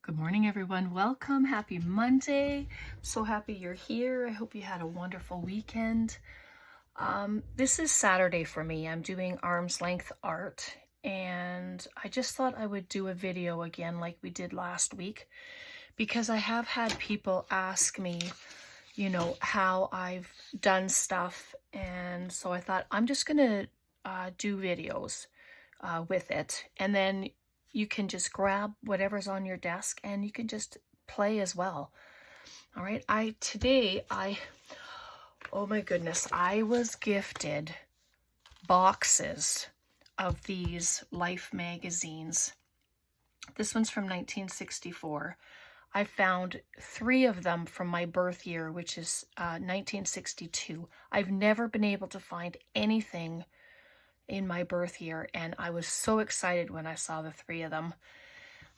Good morning, everyone. Welcome. Happy Monday. So happy you're here. I hope you had a wonderful weekend. This is Saturday for me. I'm doing arm's length art, and I just thought I would do a video again like we did last week because I have had people ask me, how I've done stuff, and so I thought I'm just gonna do videos with it, and then you can just grab whatever's on your desk and you can just play as well. All right, oh my goodness, I was gifted boxes of these Life magazines. This one's from 1964. I found 3 of them from my birth year, which is 1962. I've never been able to find anything in my birth year, and I was so excited when I saw the 3 of them.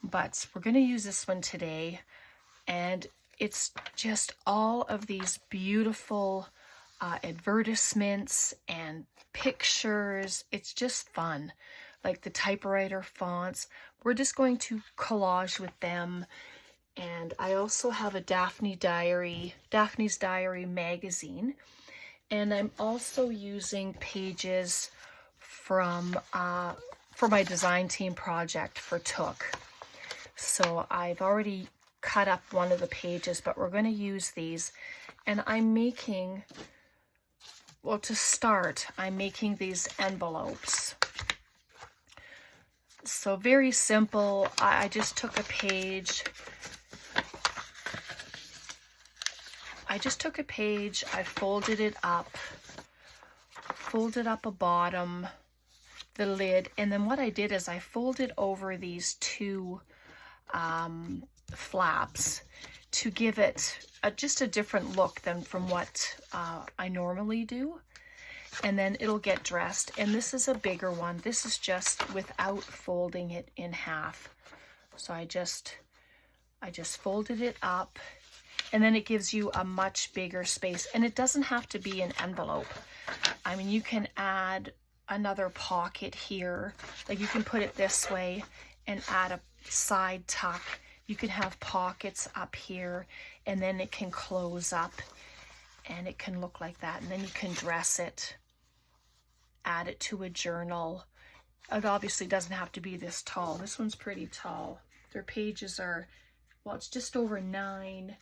But we're going to use this one today, and it's just all of these beautiful advertisements and pictures. It's just fun, like the typewriter fonts. We're just going to collage with them. And I also have a Daphne's Diary magazine, and I'm also using pages from for my design team project for Took. So I've already cut up one of the pages, but we're going to use these. And I'm making, well, to start, I'm making these envelopes. So very simple. I just took a page. I folded it up a bottom, the lid, and then what I did is I folded over these 2 flaps to give it just a different look than from what I normally do, and then it'll get dressed. And this is a bigger one. This is just without folding it in half. So I just folded it up, and then it gives you a much bigger space, and it doesn't have to be an envelope. I mean, you can add another pocket here, like you can put it this way and add a side tuck. You can have pockets up here, and then it can close up and it can look like that, and then you can dress it, add it to a journal. It obviously doesn't have to be this tall. This one's pretty tall. Their pages are, well, it's just over 9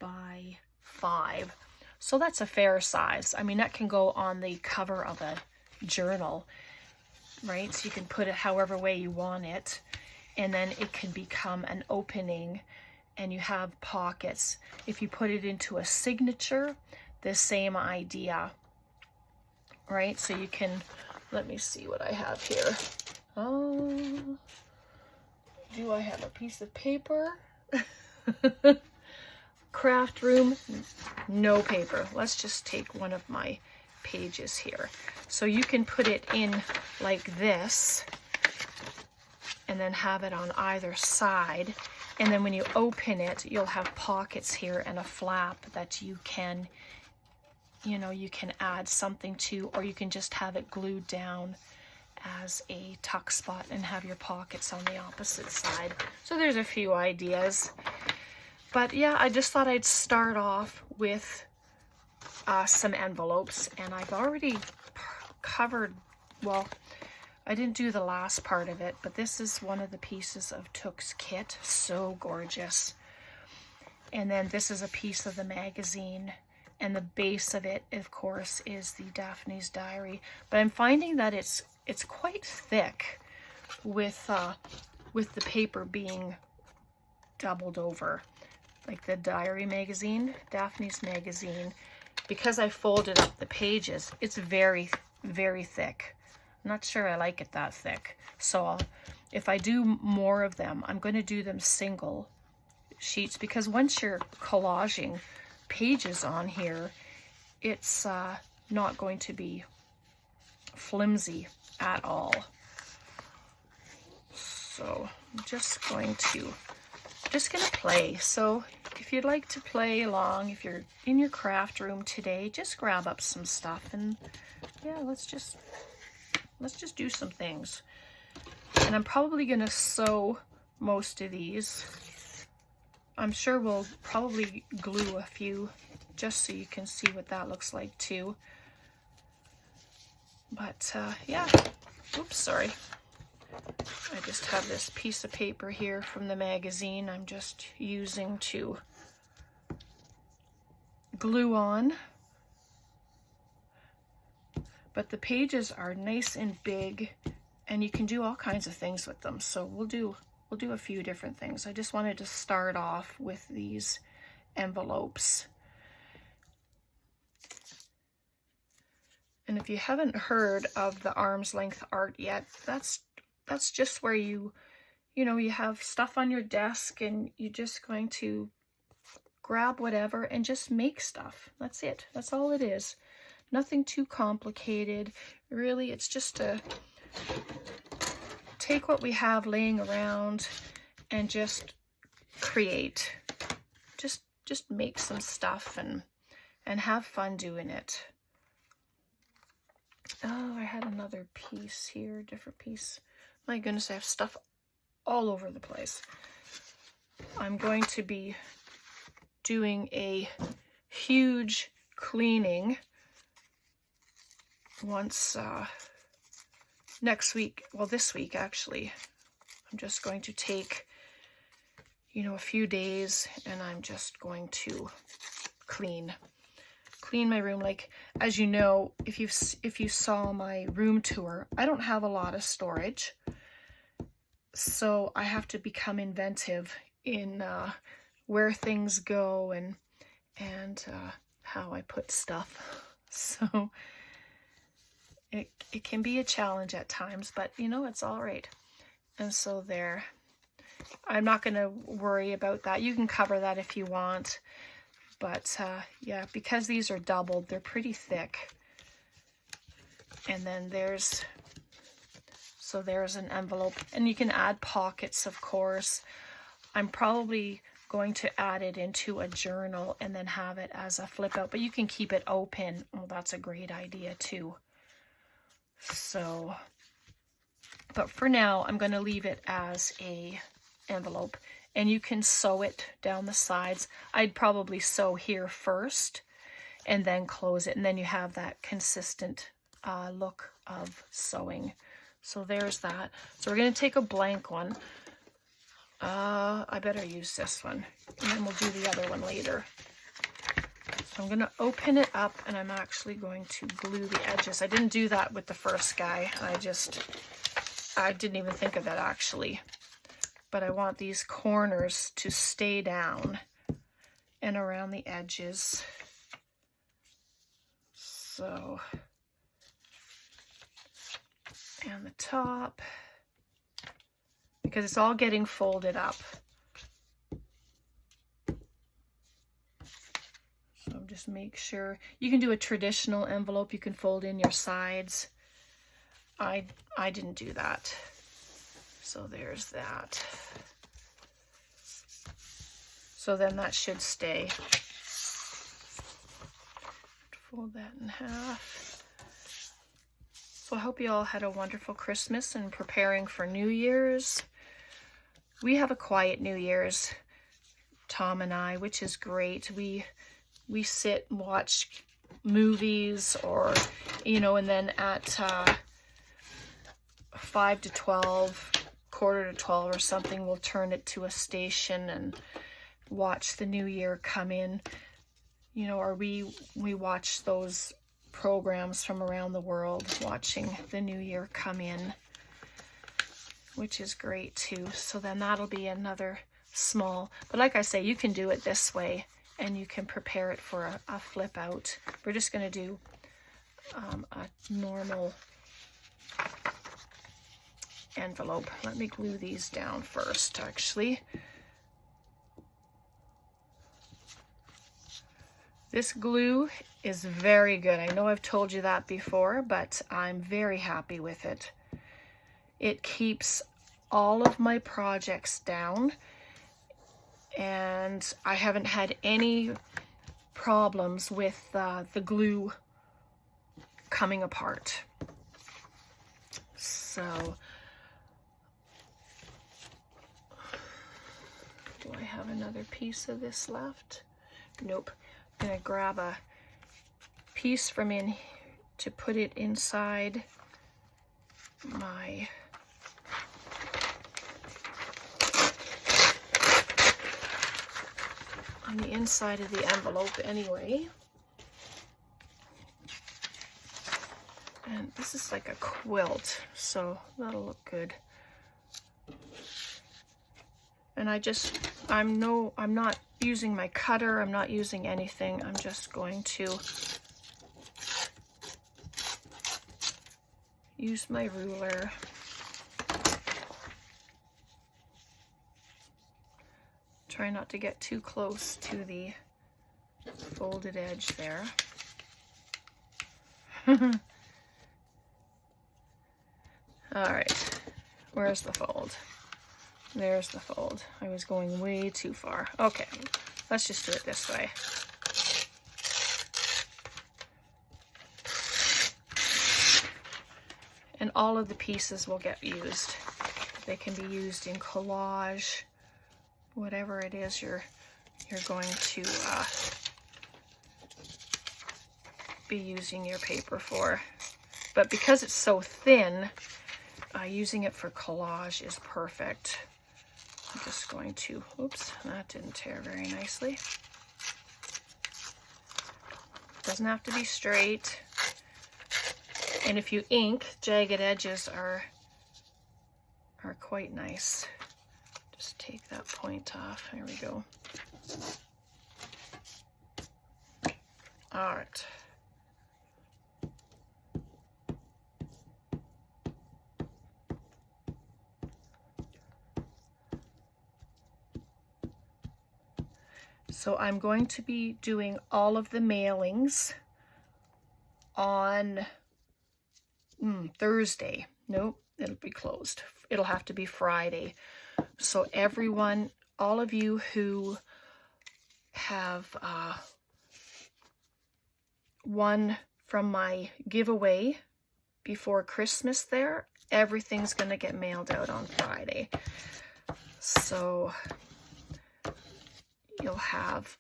by 5. So that's a fair size. I mean, that can go on the cover of a journal, right? So you can put it however way you want it, and then it can become an opening, and you have pockets. If you put it into a signature, the same idea, right? So you can, let me see what I have here. Oh, do I have a piece of paper? Craft room, no paper. Let's just take one of my pages here. So you can put it in like this and then have it on either side, and then when you open it, you'll have pockets here and a flap that you can add something to, or you can just have it glued down as a tuck spot and have your pockets on the opposite side. So there's a few ideas. But yeah, I just thought I'd start off with some envelopes, and I've already covered, well, I didn't do the last part of it, but this is one of the pieces of Took's kit. So gorgeous. And then this is a piece of the magazine, and the base of it, of course, is the Daphne's Diary. But I'm finding that it's quite thick with the paper being doubled over. Like the diary magazine, Daphne's magazine, because I folded up the pages, it's very, very thick. I'm not sure I like it that thick. So if I do more of them, I'm going to do them single sheets, because once you're collaging pages on here, it's not going to be flimsy at all. So I'm just going to play. So if you'd like to play along, if you're in your craft room today, just grab up some stuff, and yeah, let's just do some things. And I'm probably gonna sew most of these I'm sure we'll probably glue a few just so you can see what that looks like too. But yeah, oops, sorry. I just have this piece of paper here from the magazine I'm just using to glue on. But the pages are nice and big, and you can do all kinds of things with them. So we'll do a few different things. I just wanted to start off with these envelopes. And if you haven't heard of the arm's length art yet, that's just where you have stuff on your desk and you're just going to grab whatever and just make stuff. That's it. That's all it is. Nothing too complicated. Really, it's just to take what we have laying around and just create. Just make some stuff and have fun doing it. Oh, I had another piece here, different piece. My goodness, I have stuff all over the place. I'm going to be doing a huge cleaning once next week, well, this week actually. I'm just going to take, a few days, and I'm just going to clean my room. Like, as you know, if you saw my room tour, I don't have a lot of storage, so I have to become inventive in where things go and how I put stuff. So it can be a challenge at times, but it's all right. And so there, I'm not going to worry about that. You can cover that if you want. But yeah, because these are doubled, they're pretty thick. And then there's an envelope. And you can add pockets, of course. I'm probably going to add it into a journal and then have it as a flip out. But you can keep it open. Well, that's a great idea too. So, but for now, I'm going to leave it as a envelope. And you can sew it down the sides. I'd probably sew here first and then close it. And then you have that consistent look of sewing. So there's that. So we're going to take a blank one. I better use this one. And then we'll do the other one later. So I'm going to open it up, and I'm actually going to glue the edges. I didn't do that with the first guy. I didn't even think of it actually. But I want these corners to stay down and around the edges. So, and the top, because it's all getting folded up. So just make sure, you can do a traditional envelope, you can fold in your sides. I didn't do that. So there's that. So then that should stay. Fold that in half. So I hope you all had a wonderful Christmas and preparing for New Year's. We have a quiet New Year's, Tom and I, which is great. We sit and watch movies, or, and then at 5 to 12, quarter to 12 or something, we'll turn it to a station and watch the new year come in, or we watch those programs from around the world, watching the new year come in, which is great too. So then that'll be another small, but like I say, you can do it this way and you can prepare it for a flip out. We're just going to do a normal envelope. Let me glue these down first, actually. This glue is very good. I know I've told you that before, but I'm very happy with it. It keeps all of my projects down, and I haven't had any problems with the glue coming apart. So Do I have another piece of this left? Nope. I'm gonna grab a piece from in to put it inside my on the inside of the envelope anyway. And this is like a quilt, so that'll look good. And I'm not using my cutter, I'm not using anything. I'm just going to use my ruler. Try not to get too close to the folded edge there. All right, where's the fold? There's the fold. I was going way too far. Okay, let's just do it this way. And all of the pieces will get used. They can be used in collage, whatever it is you're going to be using your paper for. But because it's so thin, using it for collage is perfect. I'm just going to, oops, that didn't tear very nicely. Doesn't have to be straight. And if you ink, jagged edges are quite nice. Just take that point off. There we go. All right. So I'm going to be doing all of the mailings on Thursday. Nope, it'll be closed. It'll have to be Friday. So everyone, all of you who have won from my giveaway before Christmas there, everything's going to get mailed out on Friday. So you'll have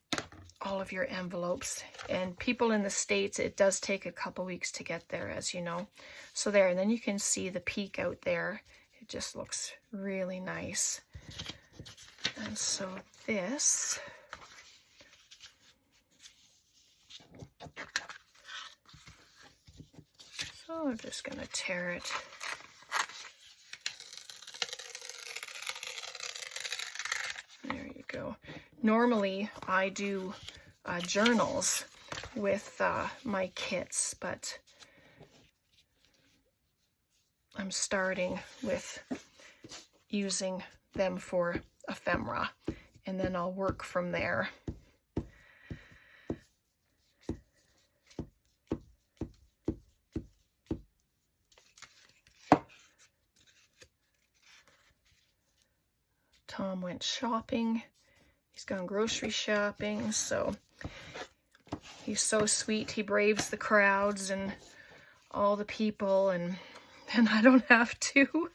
all of your envelopes. And people in the States, it does take a couple weeks to get there, as you know. So there, and then you can see the peak out there. It just looks really nice. And so this, so I'm just going to tear it. There you go. Normally I do journals with my kits, but I'm starting with using them for ephemera, and then I'll work from there. Tom went shopping. He's gone grocery shopping, so he's so sweet. He braves the crowds and all the people, and I don't have to.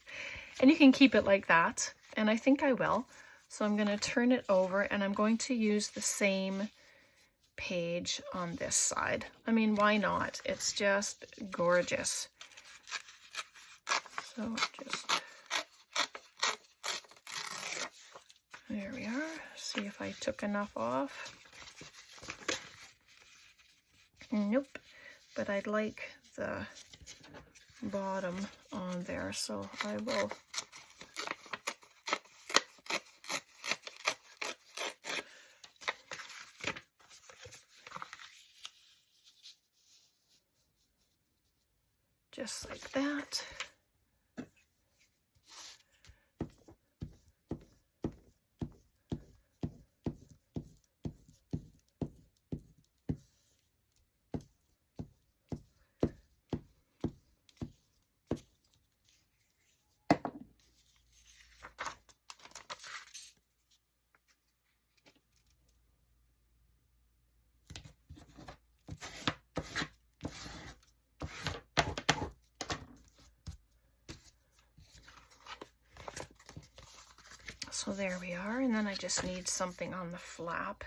And you can keep it like that, and I think I will. So I'm going to turn it over, and I'm going to use the same page on this side. I mean, why not? It's just gorgeous. So just, there we are. See if I took enough off. Nope, but I'd like the bottom on there, so I will just like that. So there we are, and then I just need something on the flap.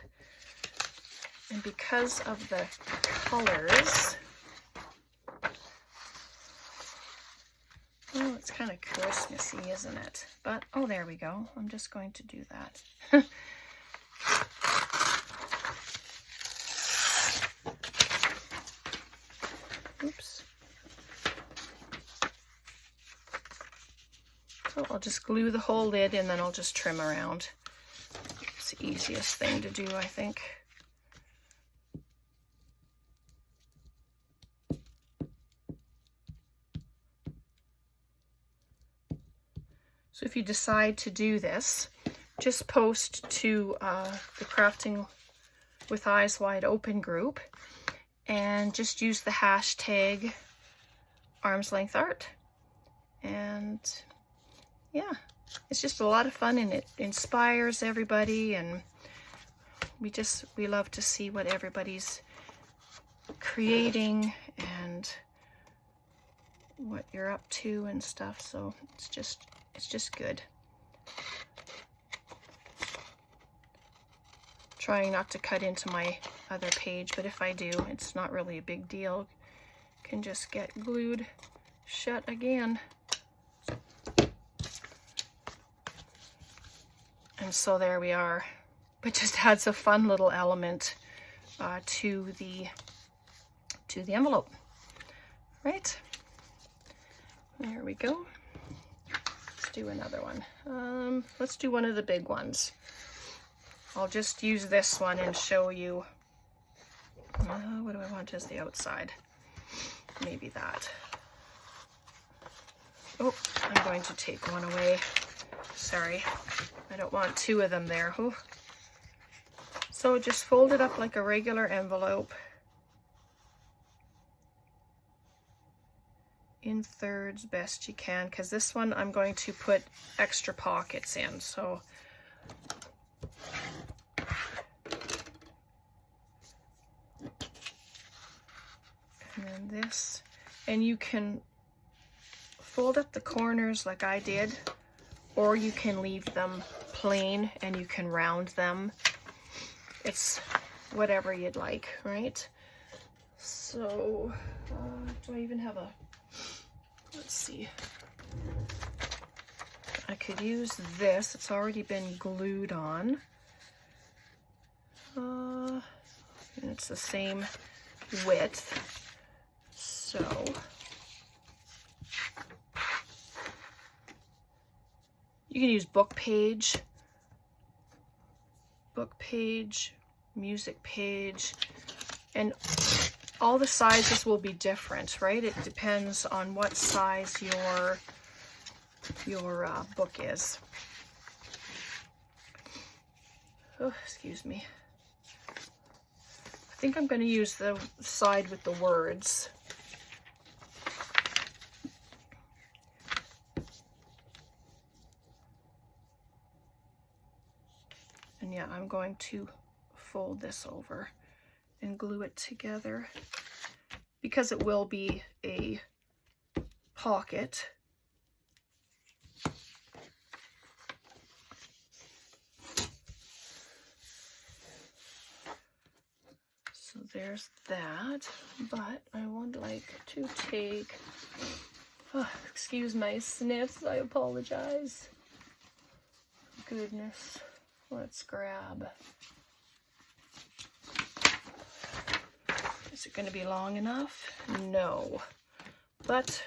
And because of the colors, oh, it's kind of Christmassy, isn't it? But, oh, there we go. I'm just going to do that. Oops. So I'll just glue the whole lid and then I'll just trim around. It's the easiest thing to do, I think. So if you decide to do this, just post to the Crafting with Eyes Wide Open group and just use the hashtag Arm's Length Art. And yeah, it's just a lot of fun and it inspires everybody, and we love to see what everybody's creating and what you're up to and stuff. So it's just good. Trying not to cut into my other page, but if I do, it's not really a big deal. Can just get glued shut again. And so there we are. It just adds a fun little element to the envelope. Right? There we go. Let's do another one. Let's do one of the big ones. I'll just use this one and show you. What do I want as the outside? Maybe that. Oh, I'm going to take one away. Sorry, I don't want two of them there. Oh. So just fold it up like a regular envelope in thirds best you can, because this one I'm going to put extra pockets in. So and then this, and you can fold up the corners like I did, or you can leave them plain and you can round them. It's whatever you'd like, right? So, do I even have a, let's see. I could use this. It's already been glued on. And it's the same width. So, you can use book page, music page, and all the sizes will be different, right? It depends on what size your book is. Oh, excuse me. I think I'm going to use the side with the words. And yeah, I'm going to fold this over and glue it together because it will be a pocket. So there's that, but I would like to take, oh, excuse my sniffs, I apologize. Goodness. Let's grab. Is it going to be long enough? No. But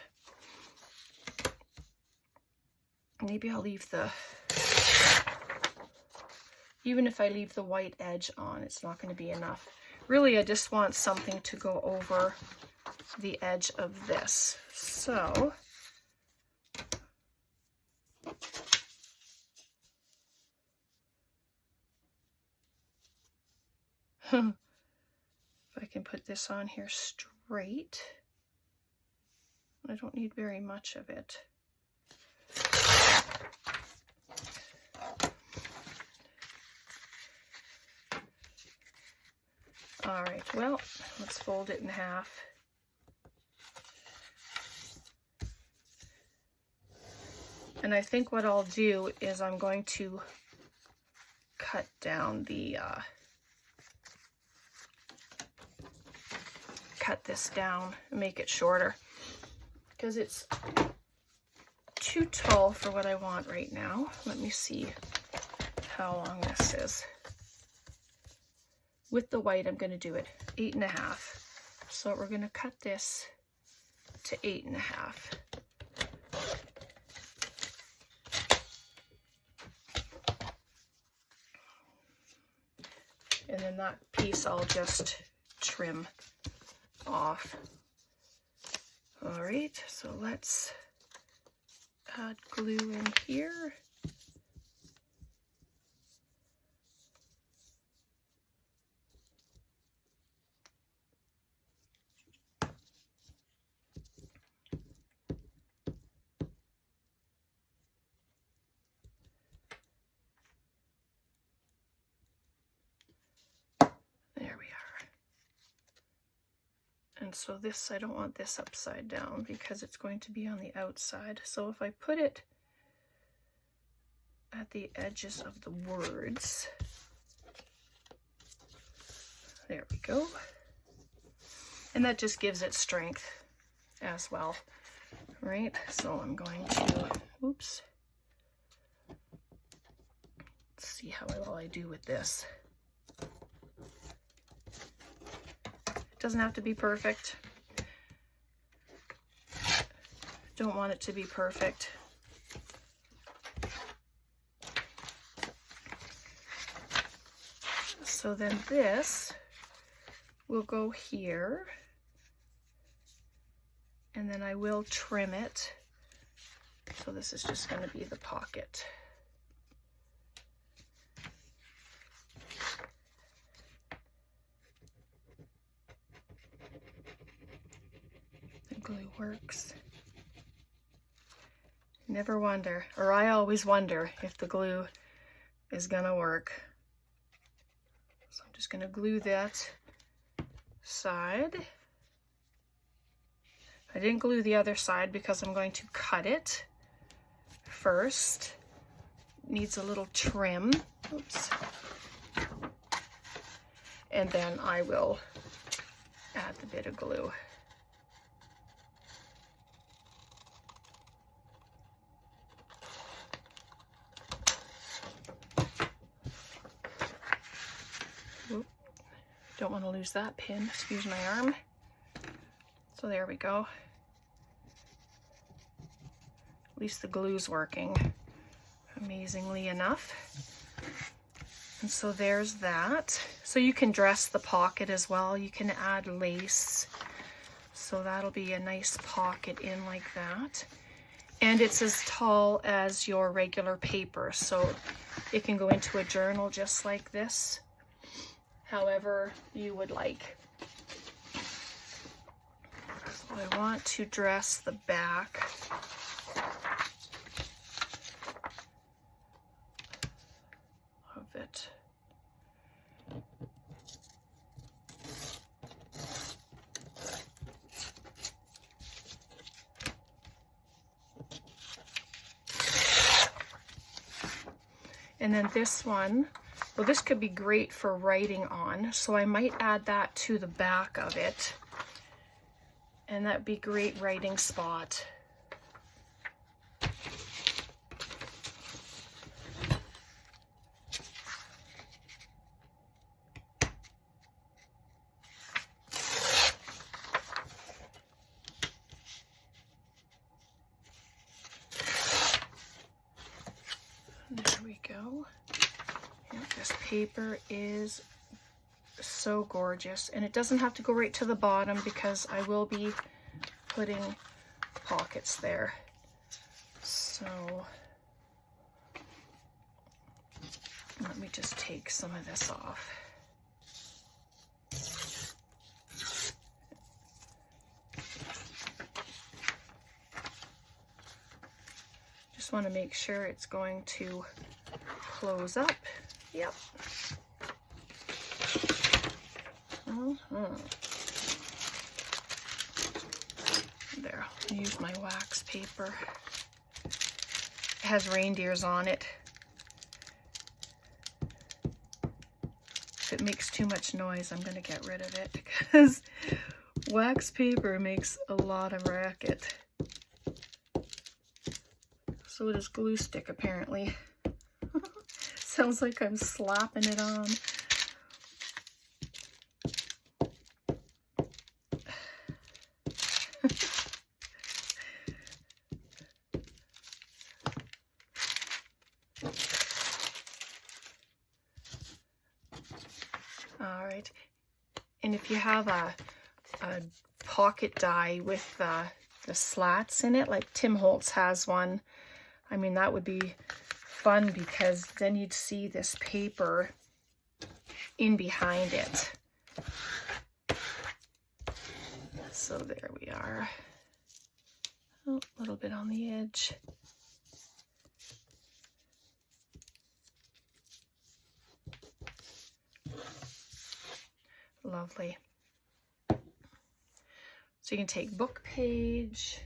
maybe I'll leave the, even if I leave the white edge on, it's not going to be enough. Really, I just want something to go over the edge of this. So if I can put this on here straight, I don't need very much of it. All right, well, let's fold it in half. And I think what I'll do is I'm going to cut down the, cut this down and make it shorter, because it's too tall for what I want right now. Let me see how long this is. With the white, I'm going to do it 8.5. So we're going to cut this to 8.5. And then that piece I'll just trim off. All right, so let's add glue in here. There we are. And so this, I don't want this upside down because it's going to be on the outside. So if I put it at the edges of the words, there we go. And that just gives it strength as well, right? So I'm going to, oops. Let's see how well I do with this. Doesn't have to be perfect. Don't want it to be perfect. So then this will go here, and then I will trim it. So this is just going to be the pocket. Glue works. Never wonder, or I always wonder if the glue is gonna work. So I'm just gonna glue that side. I didn't glue the other side because I'm going to cut it first. Needs a little trim. Oops. And then I will add the bit of glue. Don't want to lose that pin, excuse my arm. So there we go. At least the glue's working, amazingly enough. And so there's that. So you can dress the pocket as well. You can add lace. So that'll be a nice pocket in like that. And it's as tall as your regular paper. So it can go into a journal just like this, however you would like. So I want to dress the back of it. And then this one, well, this could be great for writing on, so I might add that to the back of it, and that'd be great writing spot. There we go. And this paper is so gorgeous, and it doesn't have to go right to the bottom because I will be putting pockets there. So let me just take some of this off. Just want to make sure it's going to close up. Yep. There, I'll use my wax paper. has reindeers on it. If it makes too much noise, I'm going to get rid of it because wax paper makes a lot of racket. So does glue stick, apparently. Sounds like I'm slapping it on. All right, and if you have a pocket die with the slats in it, like Tim Holtz has one, I mean, that would be fun because then you'd see this paper in behind it. So there we are. Oh, a little bit on the edge. Lovely. So you can take book page.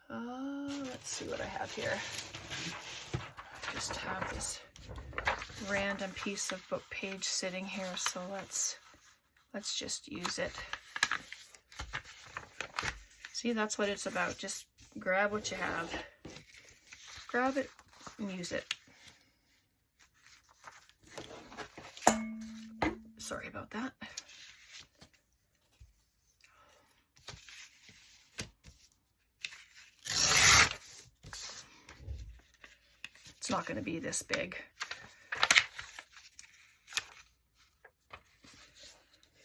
Let's see what I have here. I just have this random piece of book page sitting here, so let's just use it. See, that's what it's about. Just grab what you have. Grab it and use it. Sorry about that. It's not going to be this big.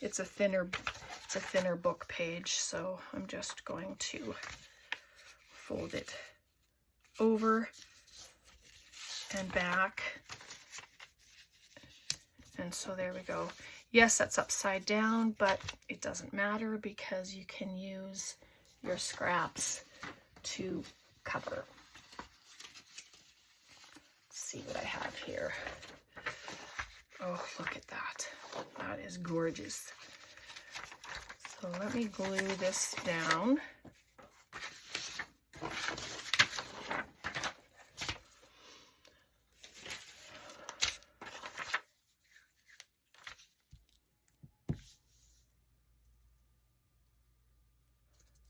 It's a thinner book page, so I'm just going to fold it over and back. And so there we go. Yes, that's upside down, but it doesn't matter because you can use your scraps to cover. Let's see what I have here. Oh, look at that. That is gorgeous. So let me glue this down.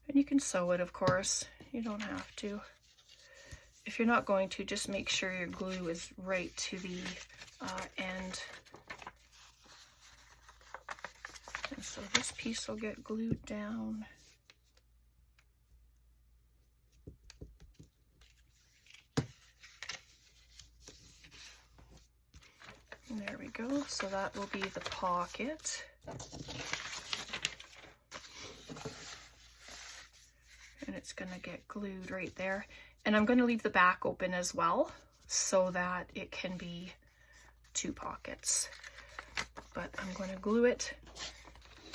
And you can sew it, of course. You don't have to. If you're not going to, just make sure your glue is right to the end. And so this piece will get glued down. And there we go. So that will be the pocket. And it's going to get glued right there. And I'm going to leave the back open as well so that it can be 2 pockets. But I'm going to glue it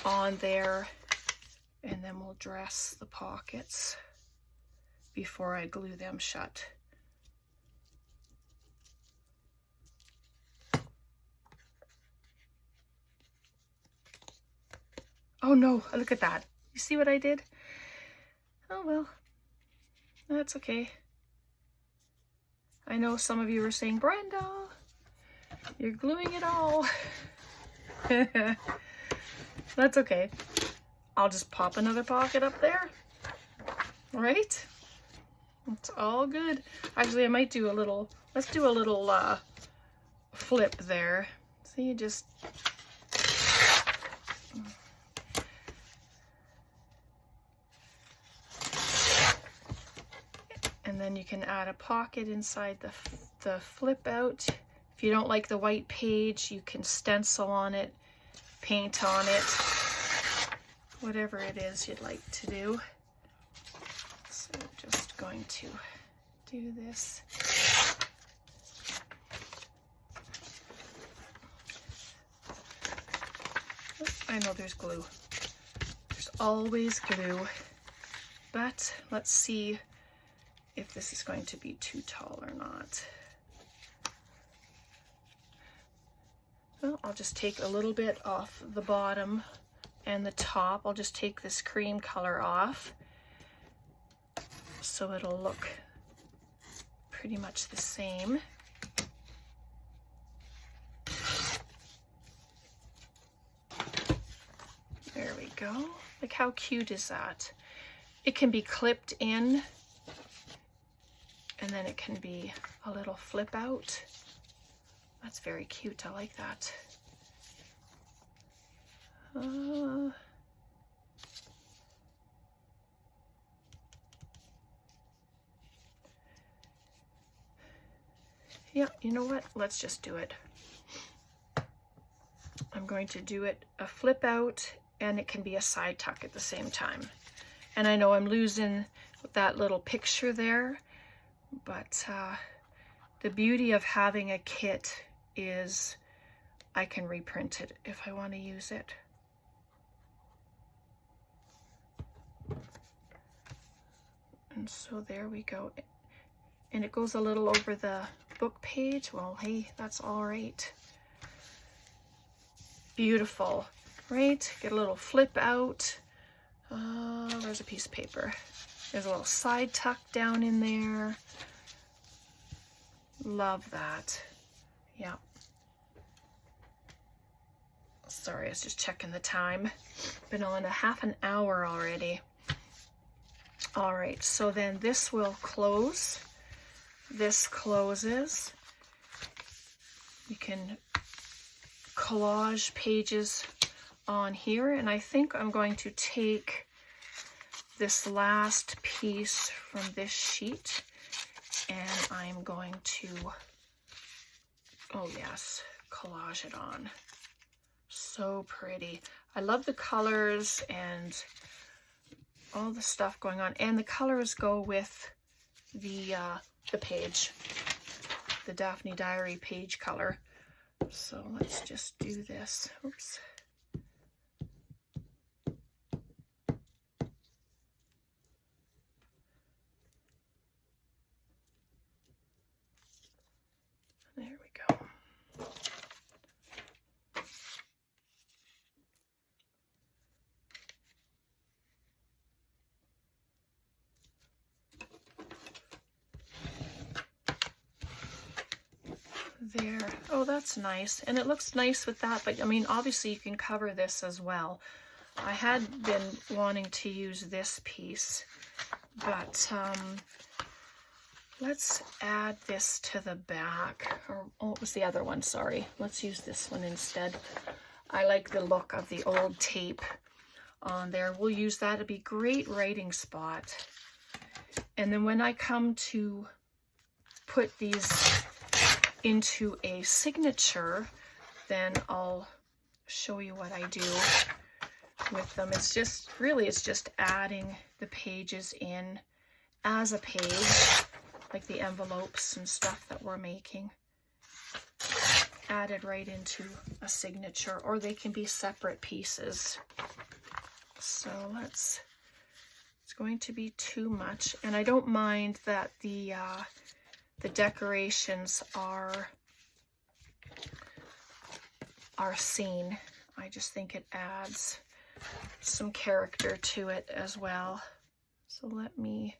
on there and then we'll dress the pockets before I glue them shut. Oh no, look at that. You see what I did? Oh well, that's okay. I know some of you are saying, Brenda, you're gluing it all. That's okay. I'll just pop another pocket up there, right? It's all good. Actually, I might do a little, let's do a little flip there. So you just, and then you can add a pocket inside the flip out. If you don't like the white page, you can stencil on it, paint on it, whatever it is you'd like to do. So I'm just going to do this. I know there's glue. There's always glue. But let's see if this is going to be too tall or not. Well, I'll just take a little bit off the bottom and the top. I'll just take this cream color off so it'll look pretty much the same. There we go. Like, how cute is that? It can be clipped in, and then it can be a little flip out. That's very cute. I like that. Yeah, you know what? Let's just do it. I'm going to do it a flip out, and it can be a side tuck at the same time. And I know I'm losing that little picture there, but the beauty of having a kit is I can reprint it if I want to use it. And so there we go. And it goes a little over the book page. Well, hey, that's all right. Beautiful, right? Get a little flip out. There's a piece of paper. There's a little side tuck down in there. Love that. Yeah. Sorry, I was just checking the time. Been on a half an hour already. All right, so then this will close. This closes. You can collage pages on here, and I think I'm going to take this last piece from this sheet and I'm going to, oh yes, collage it on. So pretty. I love the colors and all the stuff going on, and the colors go with the page, the Daphne Diary page color. So let's just do this. Oops. There we go. There. Oh, that's nice. And it looks nice with that, but I mean, obviously you can cover this as well. I had been wanting to use this piece, but let's add this to the back. Or, oh, it was the other one, sorry. Let's use this one instead. I like the look of the old tape on there. We'll use that. It'd be a great writing spot. And then when I come to put these into a signature, then I'll show you what I do with them. It's just, really, it's just adding the pages in as a page, like the envelopes and stuff that we're making, added right into a signature, or they can be separate pieces. So it's going to be too much, and I don't mind that the decorations are seen. I just think it adds some character to it as well. So let me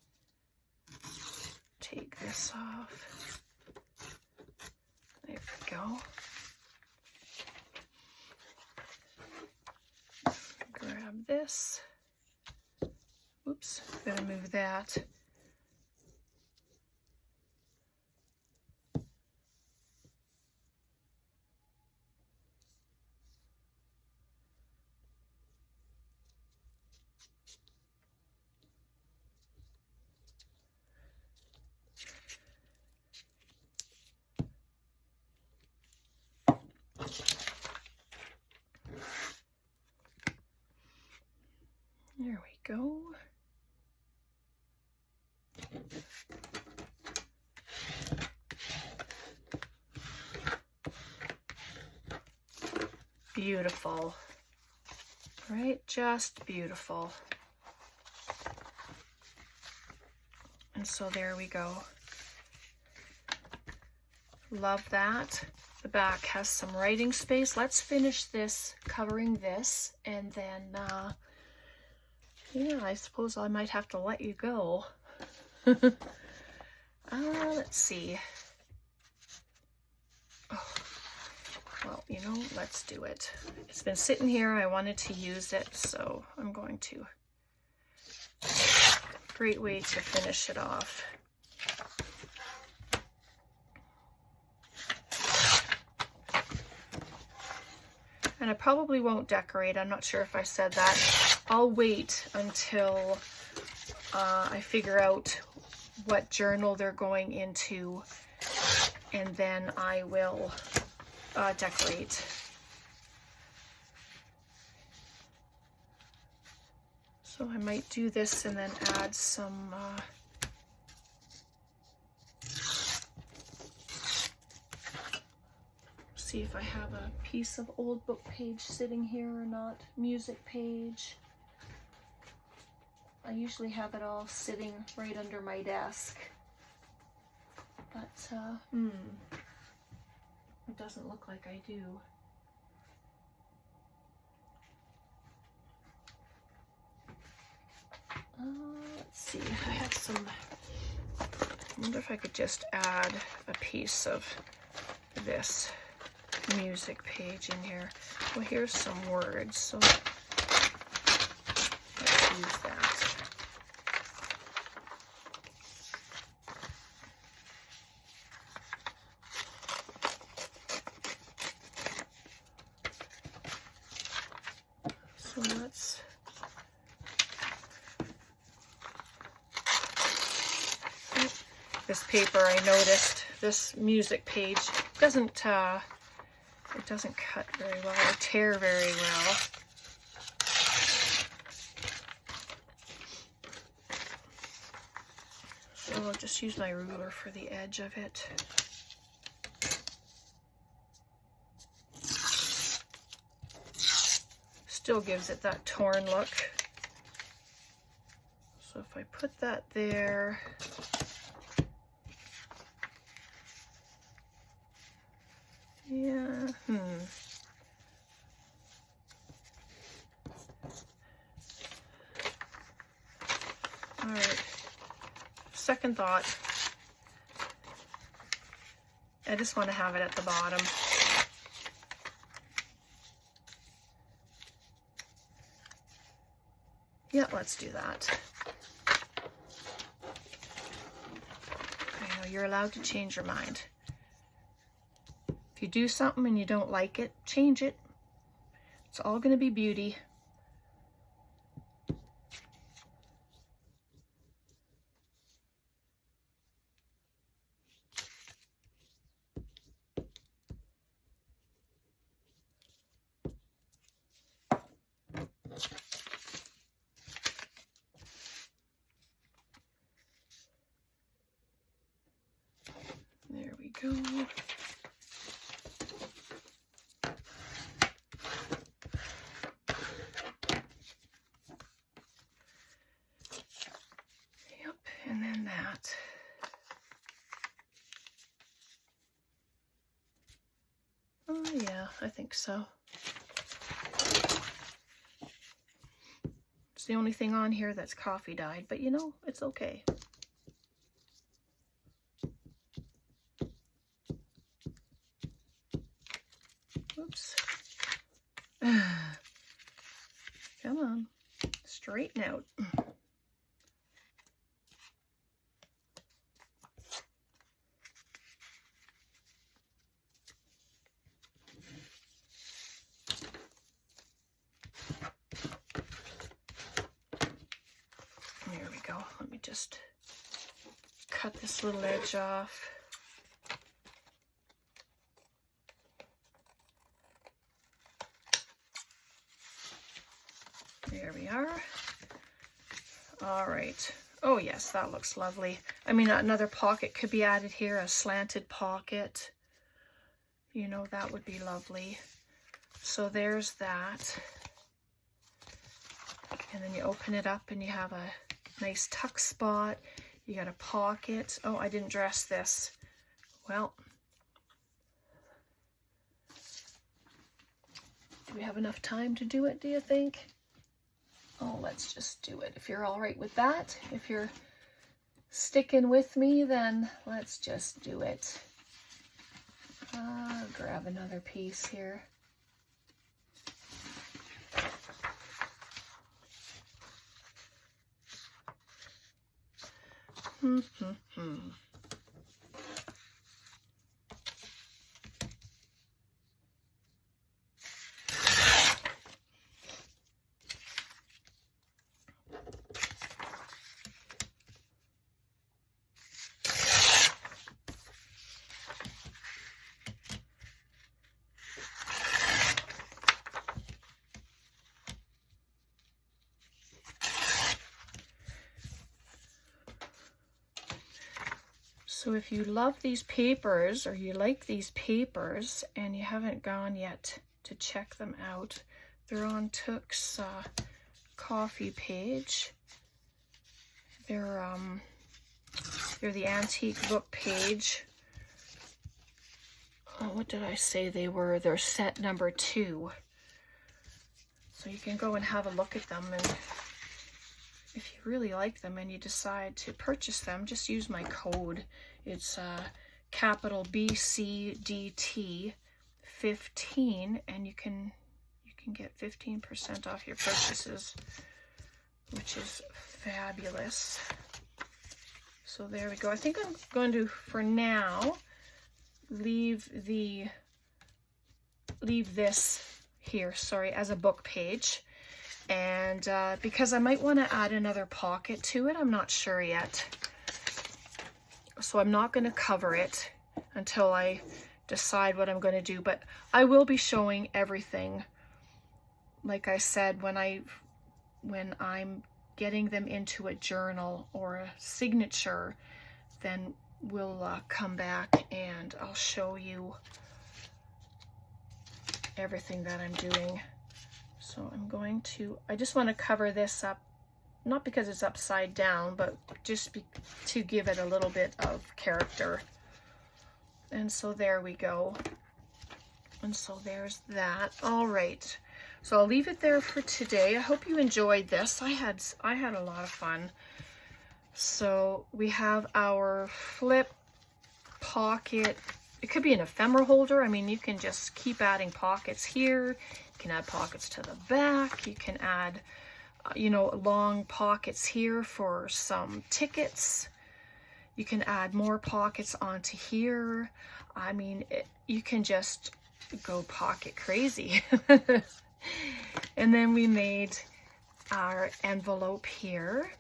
take this off. There we go. Grab this. Oops, gonna move that. There we go. Beautiful, right? Just beautiful. And so there we go. Love that. The back has some writing space. Let's finish this, covering this, and then yeah, I suppose I might have to let you go. Let's see. Oh, well, you know, let's do it. It's been sitting here. I wanted to use it, so I'm going to. Great way to finish it off. And I probably won't decorate. I'm not sure if I said that. I'll wait until I figure out what journal they're going into, and then I will decorate. So I might do this and then add some see if I have a piece of old book page sitting here or not. Music page. I usually have it all sitting right under my desk. But, it doesn't look like I do. Let's see, I have some, I wonder if I could just add a piece of this music page in here. Well, here's some words, so let's use that. So let's this paper, I noticed this music page doesn't it doesn't cut very well or tear very well. So I'll just use my ruler for the edge of it. Still gives it that torn look. So if I put that there, yeah, all right, second thought, I just want to have it at the bottom. Yeah, let's do that. I know you're allowed to change your mind. If you do something and you don't like it, change it. It's all going to be beauty. There we go. And then that. Oh yeah, I think so. It's the only thing on here that's coffee dyed, but you know, it's okay. Oops. Come on, straighten out. There we go. Let me just cut this little edge off. There we are. All right. Oh yes, that looks lovely. I mean, another pocket could be added here, a slanted pocket. You know, that would be lovely. So there's that. And then you open it up and you have a nice tuck spot. You got a pocket. Oh, I didn't dress this. Well, do we have enough time to do it, do you think? Oh, let's just do it. If you're all right with that, if you're sticking with me, then let's just do it. Grab another piece here. So if you love these papers, or you like these papers and you haven't gone yet to check them out, they're on Took's coffee page. They're the antique book page. Oh, what did I say they were? They're set number 2. So you can go and have a look at them, and if you really like them and you decide to purchase them, just use my code. It's capital BCDT 15, and you can get 15% off your purchases, which is fabulous. So there we go. I think I'm going to, for now, leave this here, sorry, as a book page. And because I might want to add another pocket to it, I'm not sure yet. So I'm not going to cover it until I decide what I'm going to do. But I will be showing everything, like I said, when I'm getting them into a journal or a signature, then we'll come back and I'll show you everything that I'm doing. So I'm going to, I just want to cover this up, not because it's upside down, but just to give it a little bit of character. And so there we go. And so there's that. All right. So I'll leave it there for today. I hope you enjoyed this. I had a lot of fun. So we have our flip pocket. It could be an ephemera holder. I mean, you can just keep adding pockets here. You can add pockets to the back. You can add, you know, long pockets here for some tickets. You can add more pockets onto here. I mean, you can just go pocket crazy. And then we made our envelope here.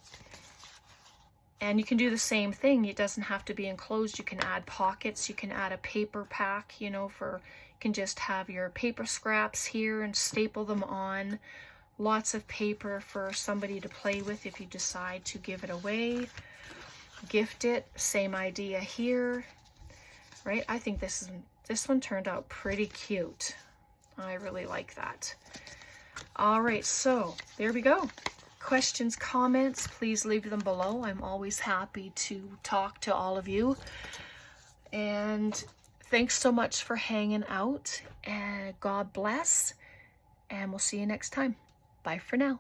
And you can do the same thing. It doesn't have to be enclosed. You can add pockets. You can add a paper pack, you know, you can just have your paper scraps here and staple them on. Lots of paper for somebody to play with if you decide to give it away. Gift it, same idea here, right? I think this one turned out pretty cute. I really like that. All right, so there we go. Questions, comments, please leave them below. I'm always happy to talk to all of you. And thanks so much for hanging out, and God bless, and we'll see you next time. Bye for now.